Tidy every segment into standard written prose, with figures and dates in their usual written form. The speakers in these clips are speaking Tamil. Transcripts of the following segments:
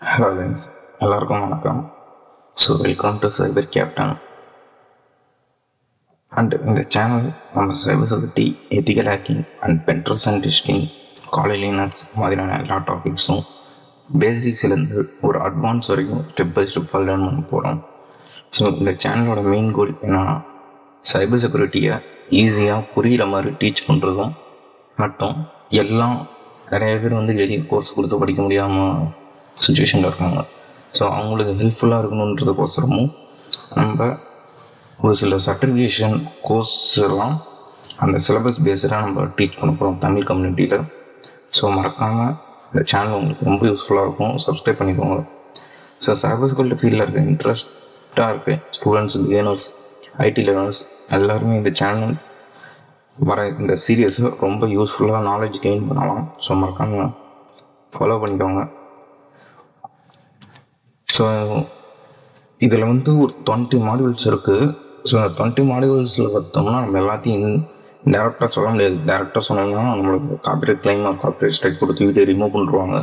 ஹலோ கைஸ், எல்லாருக்கும் வணக்கம். So welcome to cyber captain. And இந்த சேனல் நம்ம cyber security, ethical hacking and penetration and testing, Kali Linux மாதிரியான எல்லா டாபிக்ஸும் பேசிக்ஸ்லேருந்து ஒரு அட்வான்ஸ் வரைக்கும் ஸ்டெப் பை ஸ்டெப்பாக லேர்ன் பண்ண போகிறோம். ஸோ இந்த சேனலோட மெயின் கோல் என்னென்னா, சைபர் செக்யூரிட்டியை ஈஸியாக புரிகிற மாதிரி டீச் பண்ணுறதும் மட்டும். எல்லாம் நிறைய பேர் வெளியே கோர்ஸ் கொடுத்து படிக்க முடியாமல் சுச்சுவேஷனில் இருக்காங்க. ஸோ அவங்களுக்கு ஹெல்ப்ஃபுல்லாக இருக்கணுன்றதுக்கோசரமும் நம்ம ஒரு சில சர்டிஃபிகேஷன் கோர்ஸ் எல்லாம் அந்த சிலபஸ் பேஸ்டாக நம்ம டீச் பண்ண போகிறோம் தமிழ் கம்யூனிட்டியில். ஸோ மறக்காமல் இந்த சேனல் உங்களுக்கு ரொம்ப யூஸ்ஃபுல்லாக இருக்கும், சப்ஸ்கிரைப் பண்ணிக்கோங்க. ஸோ சைபர் செக்யூரிட்டி ஃபீல்டில் இருக்க இன்ட்ரெஸ்ட்டாக இருக்க ஸ்டூடெண்ட்ஸ், பிகினர்ஸ், ஐடி லேர்னர்ஸ் எல்லாருமே இந்த சேனல் வர இந்த சீரியஸை ரொம்ப யூஸ்ஃபுல்லாக நாலேஜ் கெயின் பண்ணலாம். ஸோ மறக்காமல் ஃபாலோ பண்ணிக்கோங்க. ஸோ இதில் ஒரு 20 மாடியூல்ஸ் இருக்குது. ஸோ அந்த 20 மாடியூல்ஸில் பார்த்தோம்னா நம்ம எல்லாத்தையும் டேரெக்டாக சொல்ல முடியாது. டேரெக்டாக சொன்னோம்னா நம்மளுக்கு copyright claim or copyright strike கொடுத்து வீடியோ ரிமூவ் பண்ணிடுவாங்க.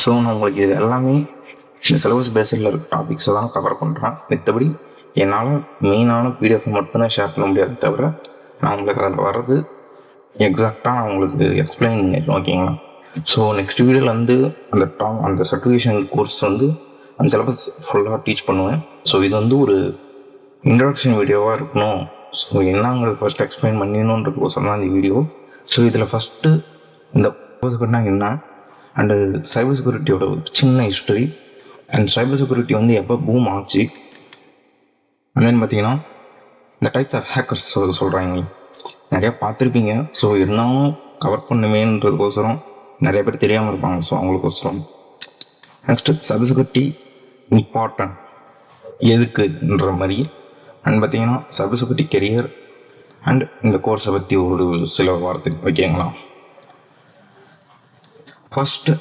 ஸோ நான் உங்களுக்கு இது எல்லாமே இந்த சிலபஸ் பேஸில் இருக்க டாபிக்ஸை தான் கவர் பண்ணுறேன். மற்றபடி என்னால் மெயினான பிடிஎஃப் மட்டும்தான் ஷேர் பண்ண முடியாது, தவிர நான் உங்களுக்கு அதில் வர்றது எக்ஸாக்டாக நான் உங்களுக்கு எக்ஸ்பிளைன் பண்ணிடுறேன், ஓகேங்களா? ஸோ நெக்ஸ்ட் வீடியோவில் அந்த சர்டிஃபிகேஷன் கோர்ஸ் அந்த சிலபஸ் ஃபுல்லாக டீச் பண்ணுவேன். ஸோ இது ஒரு இன்ட்ரடக்ஷன் வீடியோவாக இருக்கணும். ஸோ என்னங்கிறது ஃபஸ்ட் எக்ஸ்பிளைன் பண்ணிடணுன்றதுக்கோசரம் தான் இந்த வீடியோ. ஸோ இதில் ஃபஸ்ட்டு இந்த கோர்ஸுக்குன்னா என்ன, அண்டு சைபர் செக்யூரிட்டியோட சின்ன ஹிஸ்ட்ரி, அண்ட் சைபர் செக்யூரிட்டி எப்போ பூம் ஆச்சு, அண்ட் பார்த்தீங்கன்னா இந்த டைப்ஸ் ஆஃப் ஹேக்கர்ஸ் சொல்கிறாங்க, நிறையா பார்த்துருப்பீங்க. ஸோ இருந்தாலும் கவர் பண்ணுவேன்றதுக்கோசரம் நிறைய பேர் தெரியாமல் இருப்பாங்க. ஸோ அவங்களுக்கோசரம் நெக்ஸ்ட்டு சைபர் செக்யூரிட்டி இம்பார்ட்டன்ட் எதுக்குன்ற மாதிரி, அண்ட் பார்த்தீங்கன்னா சைபர் செக்யூரிட்டி கெரியர் அண்ட் இந்த கோர்ஸை பற்றி ஒரு சில வார்த்தை, ஓகேங்களா? ஃபஸ்ட்டு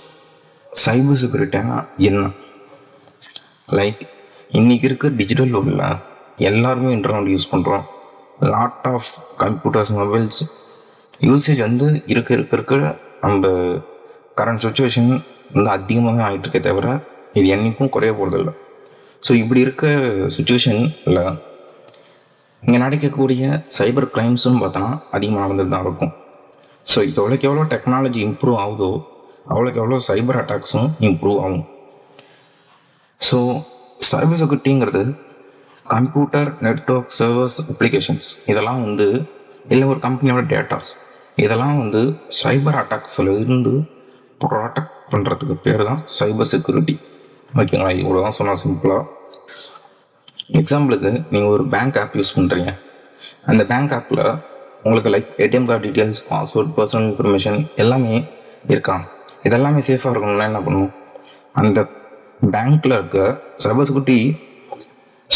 சைபர் செக்யூரிட்டினா என்ன? லைக் இன்றைக்கி இருக்க டிஜிட்டல் உள்ள எல்லாருமே இன்டர்நெட் யூஸ் பண்ணுறோம். Lot of computers, mobiles usage இருக்க நம்ம கரண்ட் சுச்சுவேஷன் அதிகமாக ஆகிட்டு இருக்கே தவிர இது என்றைக்கும் குறைய போகிறதில்ல. ஸோ இப்படி இருக்க சுச்சுவேஷனில் இங்கே நடக்கக்கூடிய சைபர் கிரைம்ஸும் பார்த்தோன்னா அதிகமாக நடந்துட்டு தான் இருக்கும். ஸோ எவ்வளோக்கு எவ்வளோ டெக்னாலஜி இம்ப்ரூவ் ஆகுதோ அவ்வளோக்கு எவ்வளோ சைபர் அட்டாக்ஸும் இம்ப்ரூவ் ஆகும். ஸோ சைபர் செக்யூரிட்டிங்கிறது கம்ப்யூட்டர், நெட்வொர்க், சர்வர்ஸ், அப்ளிகேஷன்ஸ் இதெல்லாம் இல்லை ஒரு கம்பெனியோட டேட்டாஸ் இதெல்லாம் சைபர் அட்டாக்ஸில் இருந்து ப்ரொடெக்ட் பண்ணுறதுக்கு பேர் தான் சைபர் செக்யூரிட்டி, ஓகேங்களா? இவ்வளோ தான் சொன்னால் சிம்பிளாக. எக்ஸாம்பிளுக்கு நீங்கள் ஒரு பேங்க் ஆப் யூஸ் பண்ணுறீங்க. அந்த பேங்க் ஆப்பில் உங்களுக்கு like ATM card details, password, personal information எல்லாமே இருக்கா? இதெல்லாமே சேஃபாக இருக்கணும்னா என்ன பண்ணணும்? அந்த பேங்க்கில் இருக்க சைபர் செக்யூரிட்டி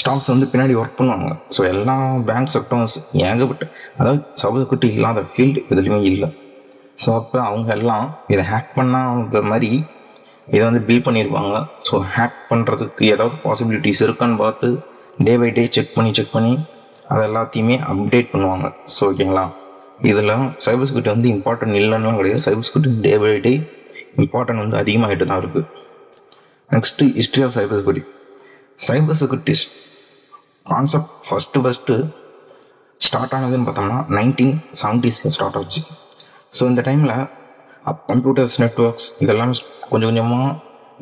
ஸ்டாஃப்ஸ் பின்னாடி ஒர்க் பண்ணுவாங்க. ஸோ எல்லா பேங்க் செக்டர்ஸ் ஏகப்பட்ட, அதாவது சைபர் செக்யூரிட்டி இல்லாத ஃபீல்டு எதுலேயுமே இல்லை. ஸோ அப்போ அவங்க எல்லாம் இதை ஹேக் பண்ணாத மாதிரி இதை பில் பண்ணியிருப்பாங்க. ஸோ ஹேக் பண்ணுறதுக்கு ஏதாவது பாசிபிலிட்டிஸ் இருக்கான்னு பார்த்து டே பை டே செக் பண்ணி அதை எல்லாத்தையுமே அப்டேட் பண்ணுவாங்க. ஸோ ஓகேங்களா, இதில் சைபர் செக்யூரிட்டி இம்பார்ட்டன்ட் இல்லைன்னா கிடையாது. Cyber security day by day important அதிகமாகிட்டு தான் இருக்குது. Next history of cyber security. Cyber security concept first start ஆனதுன்னு பார்த்தோம்னா 1970s ஸ்டார்ட் ஆச்சு. ஸோ இந்த டைமில் கம்ப்யூட்டர்ஸ், நெட்வொர்க்ஸ் இதெல்லாம் கொஞ்சம் கொஞ்சமாக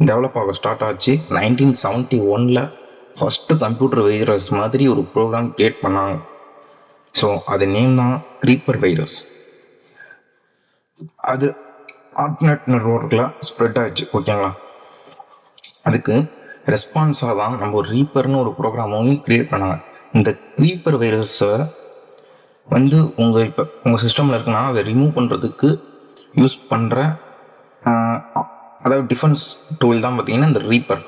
டெவலப் ஆக ஸ்டார்ட் ஆச்சு. 1971 ஃபஸ்ட்டு கம்ப்யூட்டர் வைரஸ் மாதிரி ஒரு ப்ரோக்ராம் கிரியேட் பண்ணாங்க. ஸோ அது நேம் தான் ரீப்பர் வைரஸ். அது ஆர்ட்நெட் நெட்வொர்க்கில் ஸ்ப்ரெட் ஆச்சு, ஓகேங்களா? அதுக்கு ரெஸ்பான்ஸாக தான் நம்ம ஒரு ரீப்பர்னு ஒரு ப்ரோக்ராம் கிரியேட் பண்ணாங்க. இந்த ரீப்பர் வைரஸை உங்கள் சிஸ்டமில் இருக்குன்னா அதை ரிமூவ் பண்ணுறதுக்கு யூஸ் பண்ணுற அதாவது டிஃபென்ஸ் டூல் தான் பார்த்தீங்கன்னா இந்த ரீப்பர்,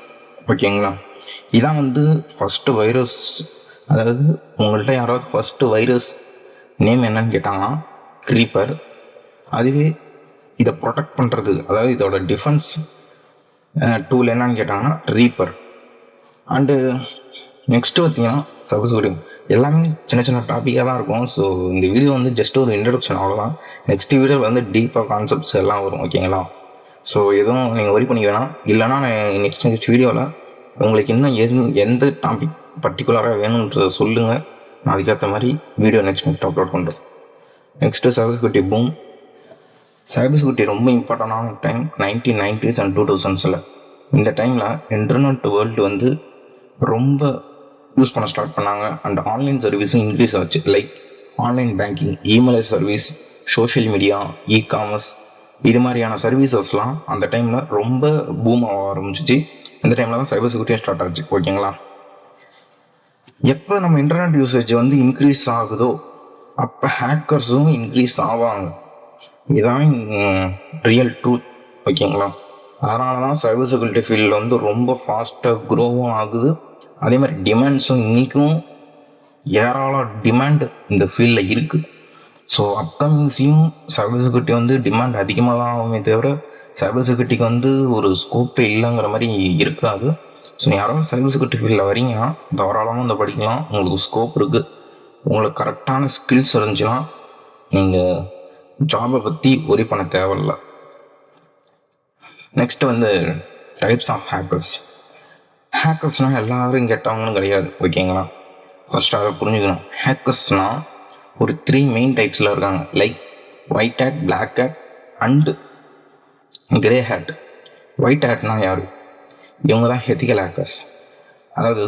ஓகேங்களா? இதான் ஃபஸ்ட்டு வைரஸ். அதாவது உங்கள்கிட்ட யாராவது ஃபஸ்ட்டு வைரஸ் நேம் என்னன்னு கேட்டாங்கன்னா ரீப்பர். அதுவே இதை ப்ரொடெக்ட் பண்ணுறது, அதாவது இதோட டிஃபென்ஸ் டூல் என்னன்னு கேட்டாங்கன்னா ரீப்பர். அண்டு நெக்ஸ்ட்டு பார்த்தீங்கன்னா சைபர் செக்யூரிட்டி எல்லாமே சின்ன சின்ன டாப்பிக்காக தான் இருக்கும். ஸோ இந்த வீடியோ ஜஸ்ட் ஒரு இன்ட்ரடக்ஷன், அவ்வளோதான். நெக்ஸ்ட் வீடியோ டீப்பாக கான்செப்ட்ஸ் எல்லாம் வரும், ஓகேங்களா? ஸோ எதுவும் நீங்கள் ஒரி பண்ணிக்க வேணாம். இல்லைனா நான் நெக்ஸ்ட் வீடியோவில் உங்களுக்கு இன்னும் எந்த டாபிக் பர்டிகுலராக வேணுன்றதை சொல்லுங்கள். நான் அதுக்கேற்ற மாதிரி வீடியோ நெக்ஸ்ட் அப்லோட் பண்ணுறேன். Next cyber security boom. Cyber security ரொம்ப இம்பார்ட்டண்டான டைம் 1990s அண்ட் 2000s. இந்த டைமில் இன்டர்நெட் வேர்ல்டு வந்து ரொம்ப யூஸ் பண்ண ஸ்டார்ட் பண்ணாங்க. அண்ட் ஆன்லைன் சர்வீஸும் இன்க்ரீஸ் ஆச்சு. Like online banking, email service, social media, e-commerce, இது மாதிரியான சர்வீசஸ்லாம் அந்த டைமில் ரொம்ப பூம் ஆக ஆரம்பிச்சிச்சு. இந்த டைமில் தான் சைபர் செக்யூரிட்டியும் ஸ்டார்ட் ஆச்சு. ஓகேங்களா? எப்போ நம்ம இன்டர்நெட் யூசேஜ் வந்து இன்க்ரீஸ் ஆகுதோ அப்போ ஹேக்கர்ஸும் இன்க்ரீஸ் ஆவாங்க. இதுதான் ரியல் ட்ரூத். ஓகேங்களா? அதனால தான் சைபர் செக்யூரிட்டி ஃபீல்டில் வந்து ரொம்ப ஃபாஸ்ட்டாக க்ரோவும் ஆகுது. அதே மாதிரி டிமாண்ட்ஸும் இன்றைக்கும் ஏராளம் டிமாண்ட் இந்த ஃபீல்டில் இருக்குது. ஸோ அப்கமிங்ஸ்லேயும் சைபர் செக்யூரிட்டி வந்து டிமாண்ட் அதிகமாக தான் ஆகுமே தவிர சைபர் செக்யூரிட்டிக்கு வந்து ஒரு ஸ்கோப்பே இல்லைங்கிற மாதிரி இருக்காது. ஸோ யாராவது சைபர் செக்யூரிட்டி ஃபீல்டில் வரீங்கன்னா தாராளமாக இந்த படிக்கலாம். உங்களுக்கு ஸ்கோப் இருக்குது. உங்களுக்கு கரெக்டான ஸ்கில்ஸ் இருந்துச்சுன்னா நீங்கள் ஜாபை பற்றி ஒரி பண்ண தேவையில்லை. நெக்ஸ்ட் வந்து டைப்ஸ் ஆஃப் ஹேக்கர்ஸ். ஹேக்கர்ஸ்னால் எல்லாரும் கெட்டவங்களும் கிடையாது. ஓகேங்களா? ஃபஸ்ட்டு அதை புரிஞ்சுக்கணும். ஹேக்கர்ஸ்னால் ஒரு 3 மெயின் டைப்ஸில் இருக்காங்க. Like white hat, black hat and grey hat. White ஹேட்னா யார்? இவங்க தான் எத்திக்கல் ஹேக்கர்ஸ். அதாவது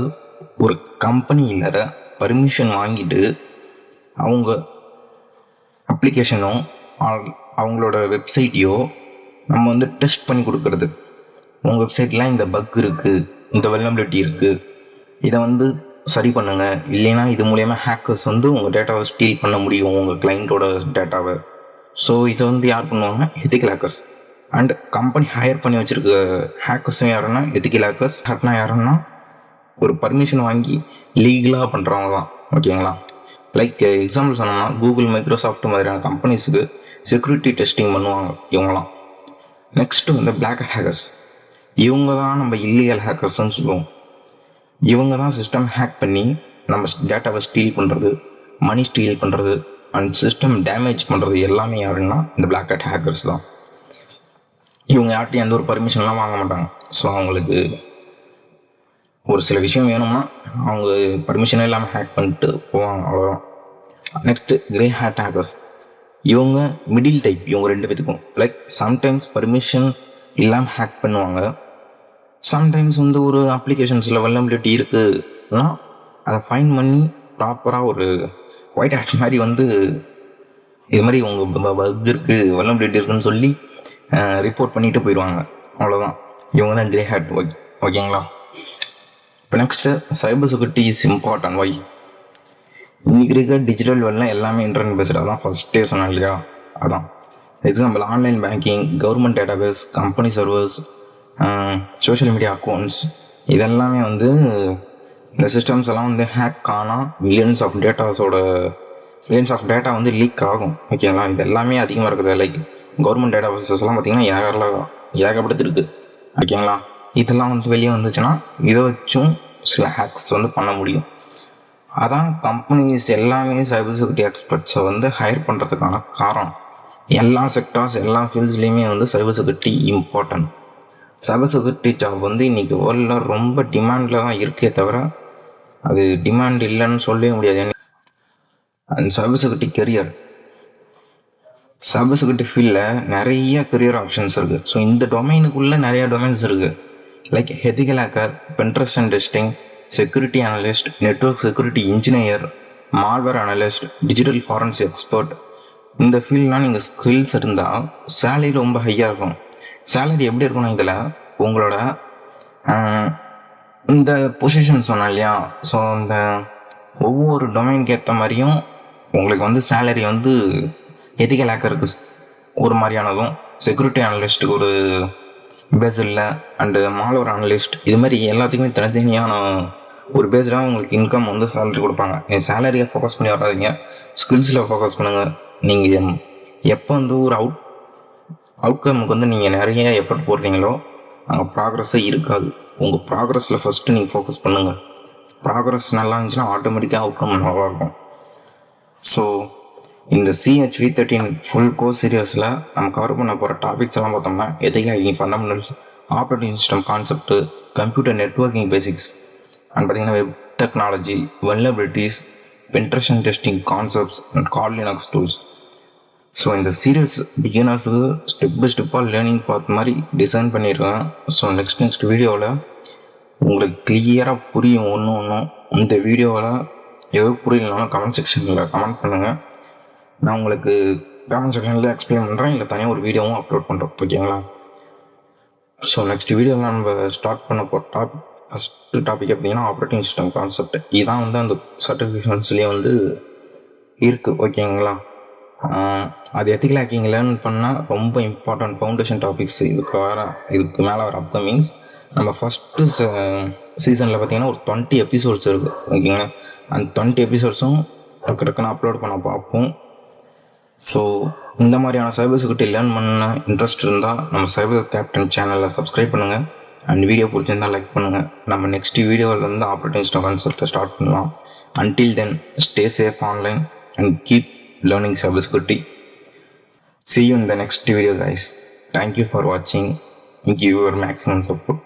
ஒரு கம்பெனியில் பர்மிஷன் வாங்கிட்டு அவங்க அப்ளிகேஷனோ அவங்களோட வெப்சைட்டையோ நம்ம வந்து டெஸ்ட் பண்ணி கொடுக்கறது. உங்கள் வெப்சைட்டில் இந்த பக் இருக்குது, இந்த வெல்னபிலிட்டி இருக்குது, இதை வந்து சரி பண்ணுங்கள். இல்லைன்னா இது மூலயமா ஹேக்கர்ஸ் வந்து உங்கள் டேட்டாவை ஸ்டீல் பண்ண முடியும், உங்கள் கிளைண்ட்டோட டேட்டாவை. ஸோ இதை வந்து யார் பண்ணுவாங்க? Ethical hackers. And company higher பண்ணி வச்சுருக்க ஹேக்கர்ஸும் யாருன்னா எத்திக்கல் ஹேக்கர்ஸ். ஹேக்னா யாருன்னா ஒரு பர்மிஷன் வாங்கி லீகலாக பண்ணுறவங்க தான். ஓகேங்களா? லைக் எக்ஸாம்பிள் சொன்னோம்னா கூகுள், மைக்ரோசாஃப்ட் மாதிரியான கம்பெனிஸுக்கு செக்யூரிட்டி டெஸ்டிங் பண்ணுவாங்க இவங்களாம். நெக்ஸ்ட்டு வந்து பிளாக் ஹேக்கர்ஸ். இவங்க தான் நம்ம இல்லீகல் ஹேக்கர்ஸ்ன்னு சொல்லுவோம். இவங்க தான் சிஸ்டம் ஹேக் பண்ணி நம்ம டேட்டாவை ஸ்டீல் பண்ணுறது, மணி ஸ்டீல் பண்ணுறது அண்ட் சிஸ்டம் டேமேஜ் பண்ணுறது எல்லாமே யாருன்னா இந்த பிளாக் ஹேட் ஹேக்கர்ஸ் தான். இவங்க யார்ட்டையும் எந்த ஒரு பர்மிஷன்லாம் வாங்க மாட்டாங்க. ஸோ அவங்களுக்கு ஒரு சில விஷயம் வேணும்னா அவங்க பர்மிஷனே இல்லாமல் ஹேக் பண்ணிட்டு போவாங்க, அவ்வளோதான். Next grey hat hackers. இவங்க மிடில் டைப். இவங்க 2 பேத்துக்கும் லைக் சம்டைம்ஸ் பர்மிஷன் இல்லாமல் ஹேக் பண்ணுவாங்க. சம்டைம்ஸ் வந்து ஒரு அப்ளிகேஷன்ஸில் வெல்னபிலிட்டி இருக்குதுன்னா அதை ஃபைன் பண்ணி ப்ராப்பராக ஒரு ஒயிட் ஹேட் மாதிரி வந்து இது மாதிரி உங்கள் பக் இருக்குது, வெல்னபிலிட்டி இருக்குதுன்னு சொல்லி ரிப்போர்ட் பண்ணிட்டு போயிடுவாங்க, அவ்வளோதான். இவங்க தான் கிரே ஹேட். ஓகேங்களா? இப்போ next cyber security is important. Why? இன்றைக்கி இருக்க டிஜிட்டல் வேர்ல்டில் எல்லாமே இன்டர்நெட் பேஸ்டு. அதான் ஃபஸ்ட்டே சொன்னேன் இல்லையா? அதான் example online banking, government database, company servers, social media accounts, இதெல்லாமே வந்து இந்த சிஸ்டம்ஸ் எல்லாம் வந்து ஹேக் ஆனால் மில்லியன்ஸ் ஆஃப் டேட்டா வந்து லீக் ஆகும். ஓகேங்களா? இது எல்லாமே அதிகமாக இருக்குது. லைக் கவர்மெண்ட் டேட்டாபேஸஸ்லாம் பார்த்திங்கன்னா ஏகப்பட்டது இருக்குது. ஓகேங்களா? இதெல்லாம் வந்து வெளியே வந்துச்சுன்னா இதை வச்சும் சில ஹேக்ஸ் வந்து பண்ண முடியும். அதான் கம்பெனிஸ் எல்லாமே சைபர் செக்யூரிட்டி எக்ஸ்பர்ட்ஸை வந்து ஹையர் பண்ணுறதுக்கான காரணம். எல்லா செக்டார்ஸ், எல்லா ஃபீல்ட்ஸ்லேயுமே வந்து cyber security important. Cyber security job வந்து இன்றைக்கி வேர்ல்டில் ரொம்ப டிமாண்டில் தான் இருக்கே தவிர அது டிமாண்ட் இல்லைன்னு சொல்லவே முடியாது. And cyber security career, cyber security ஃபீல்டில் நிறைய கெரியர் ஆப்ஷன்ஸ் இருக்குது. ஸோ இந்த டொமைனுக்குள்ளே நிறையா டொமைன்ஸ் இருக்குது. Like ethical hacker, pentest and testing, security analyst, network security engineer, malware analyst, digital forensic expert. இந்த ஃபீல்ட்லாம் நீங்கள் ஸ்கில்ஸ் இருந்தால் சேலரி ரொம்ப ஹையாக இருக்கும். சேலரி எப்படி இருக்கும்னா இதில் உங்களோட இந்த பொசிஷன் சொன்னேன் இல்லையா? ஸோ இந்த ஒவ்வொரு டொமைனுக்கு ஏற்ற மாதிரியும் உங்களுக்கு வந்து சேலரி வந்து எத்திக்கல் ஹேக்கருக்கு ஒரு மாதிரியானதும், செக்யூரிட்டி அனலிஸ்ட்டுக்கு ஒரு பேஸில், அண்டு மால்வேர் அனலிஸ்ட், இது மாதிரி எல்லாத்துக்குமே தனித்தனியான ஒரு பேஸ்டாக உங்களுக்கு இன்கம் வந்து சேலரி கொடுப்பாங்க. என் சேலரியை ஃபோக்கஸ் பண்ணி வராதிங்க, ஸ்கில்ஸில் ஃபோக்கஸ் பண்ணுங்கள். நீங்கள் எப்போ வந்து ஒரு அவுட்கமுக்கு வந்து நீங்கள் நிறைய எஃபர்ட் போடுறீங்களோ அங்கே ப்ராக்ரஸே இருக்காது. உங்கள் ப்ராக்ரஸில் ஃபஸ்ட்டு நீங்கள் ஃபோக்கஸ் பண்ணுங்கள். ப்ராக்ரஸ் நல்லா இருந்துச்சுன்னா ஆட்டோமேட்டிக்காக அவுட்கம் நல்லா இருக்கும். ஸோ இந்த CHV13 ஃபுல் கோர்ஸ் சீரியஸில் நம்ம கவர் பண்ண போகிற டாபிக்ஸ் எல்லாம் பார்த்தோம்னா எதிகை fundamentals, operating system concept, computer networking basics and பார்த்தீங்கன்னா web technology, vulnerabilities, penetration testing concepts and Kali Linux tools. So இந்த சீரியஸ் பிகினர்ஸுக்கு ஸ்டெப் பை ஸ்டெப்பாக லேர்னிங் பார்த்த மாதிரி டிசைன் பண்ணியிருக்கேன். ஸோ நெக்ஸ்ட் வீடியோவில் உங்களுக்கு கிளியராக புரியும் ஒன்றும். இந்த வீடியோவில் எதுவும் புரியலனாலும் கமெண்ட் செக்ஷனில் கமெண்ட் பண்ணுங்கள். நான் உங்களுக்கு கமெண்ட் செக்ஷனில் எக்ஸ்பிளைன் பண்ணுறேன், இல்லை தனியாக ஒரு வீடியோவும் அப்லோட் பண்ணுறோம், ஓகேங்களா? ஸோ நெக்ஸ்ட் வீடியோவில் நம்ம ஸ்டார்ட் பண்ண போகிற ஃபஸ்ட்டு டாபிக் பார்த்தீங்கன்னா ஆப்ரேட்டிங் சிஸ்டம் கான்செப்ட். இதுதான் அந்த சர்டிஃபிகேஷன்ஸ்லேயே இருக்குது, ஓகேங்களா? அது எத்திக்கல் ஹேக்கிங் லேர்ன் பண்ணால் ரொம்ப இம்பார்ட்டன்ட் ஃபவுண்டேஷன் டாபிக்ஸ். இதுக்கு மேலே வர அப்கமிங்ஸ். நம்ம ஃபஸ்ட்டு சீசனில் பார்த்தீங்கன்னா ஒரு 20 எபிசோட்ஸ் இருக்குது, ஓகேங்களா? அந்த 20 எபிசோட்ஸும் டக்குன்னு அப்லோட் பண்ண பார்ப்போம். ஸோ இந்த மாதிரியான சைபர் செக்யூரிட்டி லேர்ன் பண்ண இன்ட்ரெஸ்ட் இருந்தால் நம்ம சைபர் கேப்டன் சேனலில் சப்ஸ்கிரைப் பண்ணுங்கள். அண்ட் வீடியோ பிடிச்சிருந்தால் லைக் பண்ணுங்கள். நம்ம நெக்ஸ்ட் வீடியோவில் ஆப்ரேட்டிங் சிஸ்டம் கான்செப்டை ஸ்டார்ட் பண்ணலாம். Until then, stay safe online and keep learning cybersecurity. See you in the next video, guys. Thank you for watching. Give your maximum support.